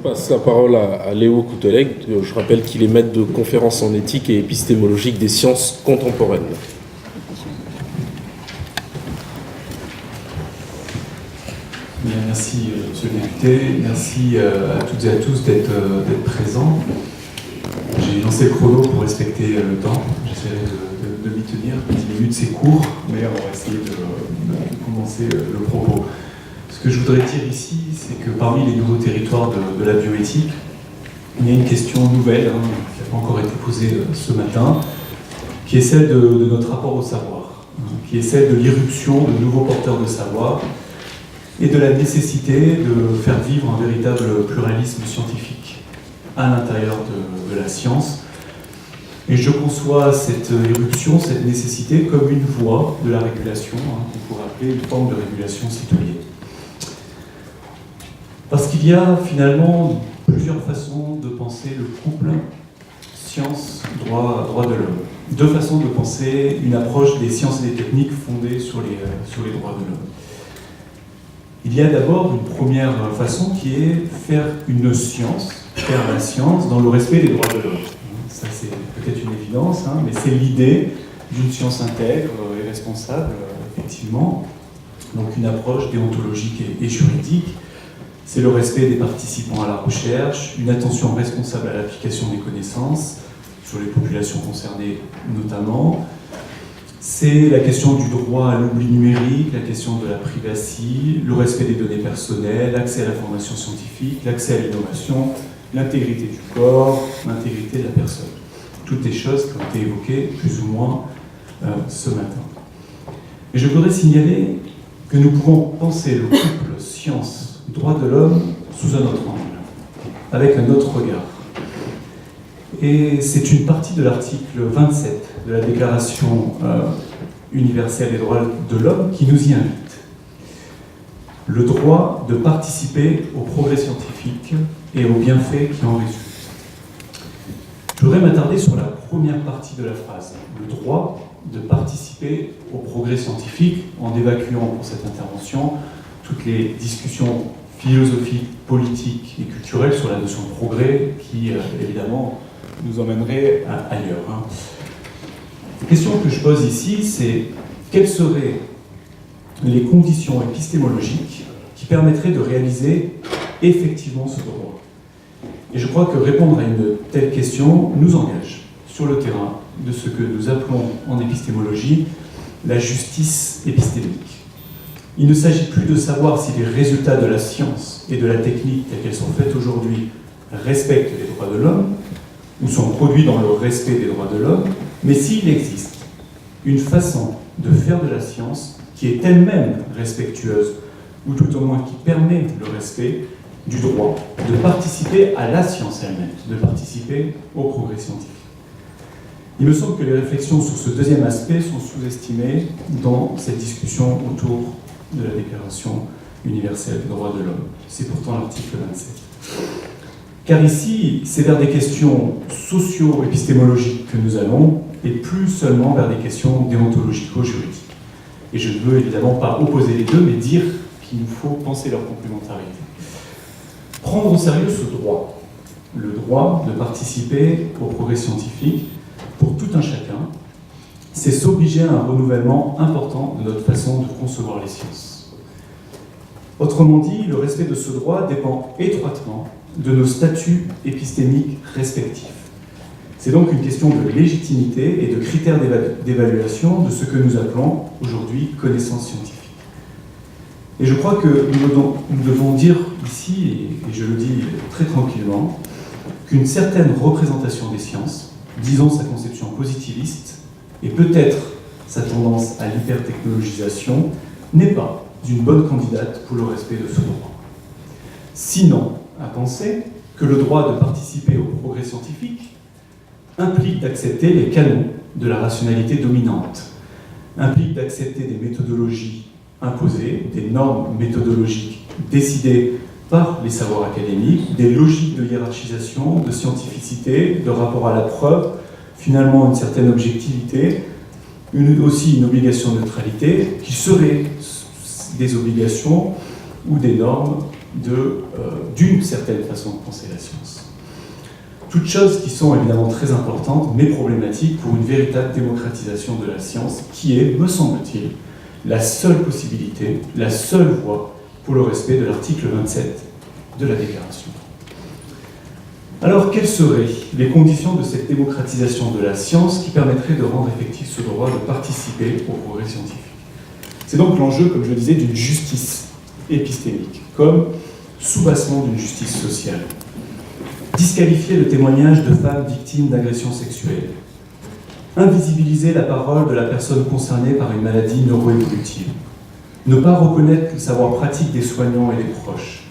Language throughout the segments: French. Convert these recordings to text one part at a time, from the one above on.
passe la parole à Léo Couteleg. Je rappelle qu'il est maître de conférences en éthique et épistémologique des sciences contemporaines. Bien, merci Monsieur le député, merci à toutes et à tous d'être présents. J'ai lancé le chrono pour respecter le temps, j'essaierai de m'y tenir. 10 minutes c'est court, mais on va essayer de commencer le propos. Ce que je voudrais dire ici, c'est que parmi les nouveaux territoires de la bioéthique, il y a une question nouvelle qui n'a pas encore été posée ce matin, qui est celle de notre rapport au savoir, qui est celle de l'irruption de nouveaux porteurs de savoir et de la nécessité de faire vivre un véritable pluralisme scientifique à l'intérieur de la science. Et je conçois cette irruption, cette nécessité comme une voie de la régulation, qu'on pourrait appeler une forme de régulation citoyenne. Parce qu'il y a finalement plusieurs façons de penser le couple science-droit de l'homme. Deux façons de penser une approche des sciences et des techniques fondées sur les droits de l'homme. Il y a d'abord une première façon qui est faire une science, faire la science dans le respect des droits de l'homme. Ça c'est peut-être une évidence, mais c'est l'idée d'une science intègre et responsable, effectivement. Donc une approche déontologique et juridique. C'est le respect des participants à la recherche, une attention responsable à l'application des connaissances, sur les populations concernées notamment. C'est la question du droit à l'oubli numérique, la question de la privacy, le respect des données personnelles, l'accès à l'information scientifique, l'accès à l'innovation, l'intégrité du corps, l'intégrité de la personne. Toutes des choses qui ont été évoquées plus ou moins ce matin. Et je voudrais signaler que nous pouvons penser le couple science droits de l'homme sous un autre angle, avec un autre regard. Et c'est une partie de l'article 27 de la Déclaration universelle des droits de l'homme qui nous y invite. Le droit de participer au progrès scientifique et aux bienfaits qui en résultent. Je voudrais m'attarder sur la première partie de la phrase, le droit de participer au progrès scientifique, en évacuant pour cette intervention toutes les discussions philosophiques, politiques et culturelles sur la notion de progrès qui, évidemment, nous emmènerait ailleurs. La question que je pose ici, c'est quelles seraient les conditions épistémologiques qui permettraient de réaliser effectivement ce droit? Et je crois que répondre à une telle question nous engage sur le terrain de ce que nous appelons en épistémologie la justice épistémique. Il ne s'agit plus de savoir si les résultats de la science et de la technique telles qu'elles sont faites aujourd'hui respectent les droits de l'homme ou sont produits dans le respect des droits de l'homme, mais s'il existe une façon de faire de la science qui est elle-même respectueuse, ou tout au moins qui permet le respect du droit de participer à la science elle-même, de participer au progrès scientifique. Il me semble que les réflexions sur ce deuxième aspect sont sous-estimées dans cette discussion autour de la Déclaration universelle des droits de l'homme. C'est pourtant l'article 27. Car ici, c'est vers des questions socio-épistémologiques que nous allons, et plus seulement vers des questions déontologico-juridiques. Et je ne veux évidemment pas opposer les deux, mais dire qu'il nous faut penser leur complémentarité. Prendre au sérieux ce droit, le droit de participer au progrès scientifique, pour tout un chacun, c'est s'obliger à un renouvellement important de notre façon de concevoir les sciences. Autrement dit, le respect de ce droit dépend étroitement de nos statuts épistémiques respectifs. C'est donc une question de légitimité et de critères d'évaluation de ce que nous appelons aujourd'hui connaissance scientifique. Et je crois que nous devons dire ici, et je le dis très tranquillement, qu'une certaine représentation des sciences, disons sa conception positiviste, et peut-être sa tendance à l'hypertechnologisation, n'est pas une bonne candidate pour le respect de ce droit. Sinon, à penser que le droit de participer au progrès scientifique implique d'accepter les canons de la rationalité dominante, implique d'accepter des méthodologies imposées, des normes méthodologiques décidées par les savoirs académiques, des logiques de hiérarchisation, de scientificité, de rapport à la preuve, finalement une certaine objectivité, aussi une obligation de neutralité, qui seraient des obligations ou des normes d'une certaine façon de penser la science. Toutes choses qui sont évidemment très importantes, mais problématiques pour une véritable démocratisation de la science, qui est, me semble-t-il, la seule possibilité, la seule voie pour le respect de l'article 27 de la Déclaration. Alors, quelles seraient les conditions de cette démocratisation de la science qui permettrait de rendre effectif ce droit de participer au progrès scientifique? C'est donc l'enjeu, comme je le disais, d'une justice épistémique, comme soubassement d'une justice sociale. Disqualifier le témoignage de femmes victimes d'agressions sexuelles. Invisibiliser la parole de la personne concernée par une maladie neuroévolutive. Ne pas reconnaître le savoir pratique des soignants et des proches.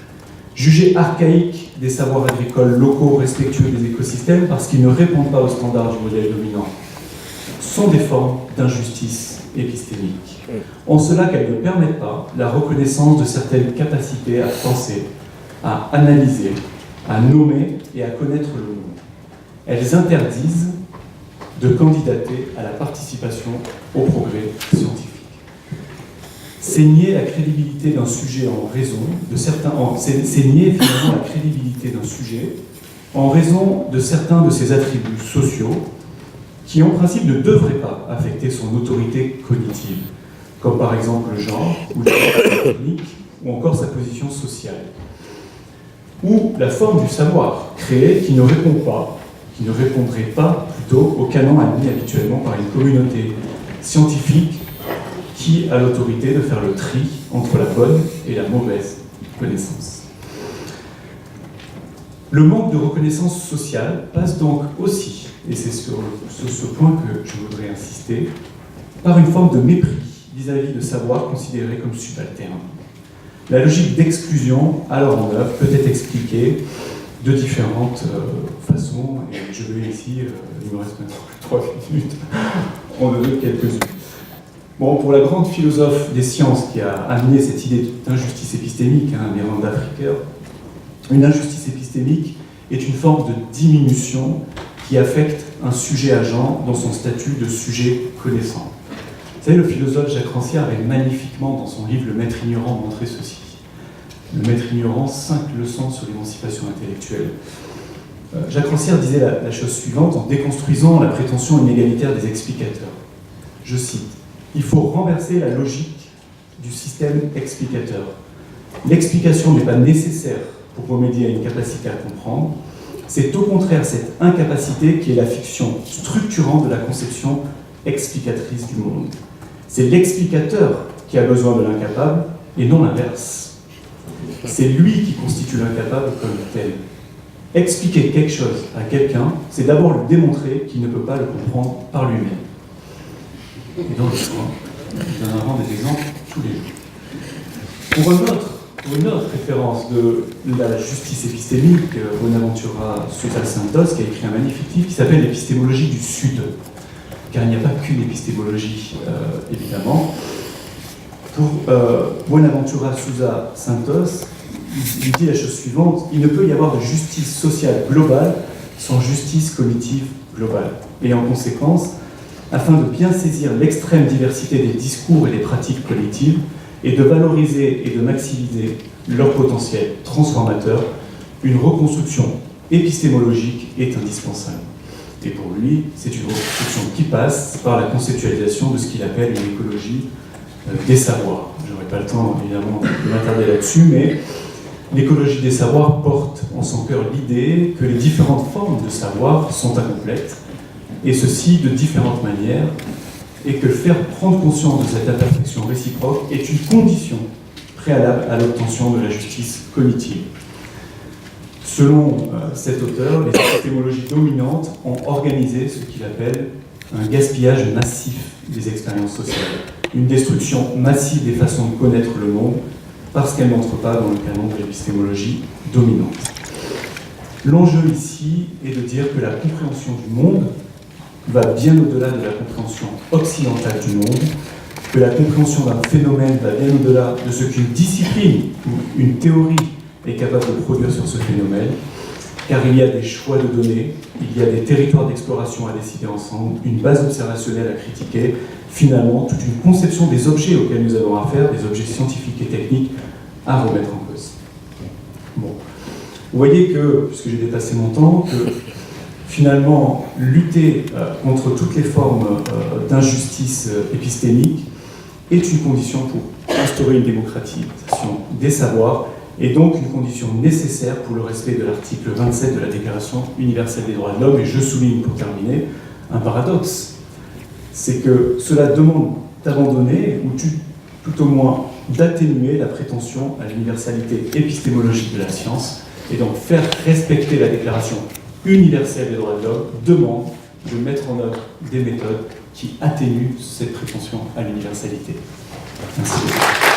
Juger archaïque des savoirs agricoles locaux respectueux des écosystèmes parce qu'ils ne répondent pas aux standards du modèle dominant, sont des formes d'injustice épistémique. En cela qu'elles ne permettent pas la reconnaissance de certaines capacités à penser, à analyser, à nommer et à connaître le monde. Elles interdisent de candidater à la participation au progrès scientifique. C'est nier la crédibilité d'un sujet en raison de certains. C'est nier finalement la crédibilité d'un sujet en raison de certains de ses attributs sociaux qui, en principe, ne devraient pas affecter son autorité cognitive, comme par exemple le genre, ou la technique, ou encore sa position sociale, ou la forme du savoir créé qui ne répondrait pas plutôt au canon admis habituellement par une communauté scientifique qui a l'autorité de faire le tri entre la bonne et la mauvaise connaissance. Le manque de reconnaissance sociale passe donc aussi, et c'est sur ce point que je voudrais insister, par une forme de mépris vis-à-vis de savoirs considérés comme subalternes. La logique d'exclusion alors en œuvre peut être expliquée de différentes façons, et je vais ici, il me reste maintenant 3 minutes, en donner quelques-unes. Bon, pour la grande philosophe des sciences qui a amené cette idée d'injustice épistémique, Miranda Fricker, une injustice épistémique est une forme de diminution qui affecte un sujet agent dans son statut de sujet connaissant. Vous savez, le philosophe Jacques Rancière avait magnifiquement, dans son livre Le Maître ignorant, montré ceci. Le Maître ignorant, 5 leçons sur l'émancipation intellectuelle. Jacques Rancière disait la chose suivante en déconstruisant la prétention inégalitaire des explicateurs. Je cite: « Il faut renverser la logique du système explicateur. L'explication n'est pas nécessaire pour remédier à une capacité à comprendre. C'est au contraire cette incapacité qui est la fiction structurante de la conception explicatrice du monde. C'est l'explicateur qui a besoin de l'incapable et non l'inverse. C'est lui qui constitue l'incapable comme tel. Expliquer quelque chose à quelqu'un, c'est d'abord lui démontrer qu'il ne peut pas le comprendre par lui-même. » Et dans le point, nous en avons des exemples tous les jours. Pour une autre référence de la justice épistémique, Bonaventura Sousa Santos, qui a écrit un magnifique livre qui s'appelle L'épistémologie du Sud. Car il n'y a pas qu'une épistémologie, évidemment. Pour Bonaventura Sousa Santos, il dit la chose suivante: il ne peut y avoir de justice sociale globale sans justice cognitive globale. Et en conséquence, afin de bien saisir l'extrême diversité des discours et des pratiques collectives, et de valoriser et de maximiser leur potentiel transformateur, une reconstruction épistémologique est indispensable. Et pour lui, c'est une reconstruction qui passe par la conceptualisation de ce qu'il appelle une écologie des savoirs. Je n'aurai pas le temps, évidemment, de m'attarder là-dessus, mais l'écologie des savoirs porte en son cœur l'idée que les différentes formes de savoir sont incomplètes, et ceci de différentes manières, et que faire prendre conscience de cette imperfection réciproque est une condition préalable à l'obtention de la justice cognitive. Selon cet auteur, les épistémologies dominantes ont organisé ce qu'il appelle un gaspillage massif des expériences sociales, une destruction massive des façons de connaître le monde, parce qu'elles n'entrent pas dans le canon de l'épistémologie dominante. L'enjeu ici est de dire que la compréhension du monde va bien au-delà de la compréhension occidentale du monde, que la compréhension d'un phénomène va bien au-delà de ce qu'une discipline ou une théorie est capable de produire sur ce phénomène, car il y a des choix de données, il y a des territoires d'exploration à décider ensemble, une base observationnelle à critiquer, finalement toute une conception des objets auxquels nous avons affaire, des objets scientifiques et techniques, à remettre en cause. Vous voyez que, puisque j'ai dépassé mon temps, que finalement, lutter contre toutes les formes d'injustice épistémique est une condition pour instaurer une démocratisation des savoirs, et donc une condition nécessaire pour le respect de l'article 27 de la Déclaration universelle des droits de l'homme. Et je souligne pour terminer un paradoxe, c'est que cela demande d'abandonner, ou tout au moins d'atténuer la prétention à l'universalité épistémologique de la science, et donc faire respecter la Déclaration universelle des droits de l'homme demande de mettre en œuvre des méthodes qui atténuent cette prétention à l'universalité. Merci beaucoup.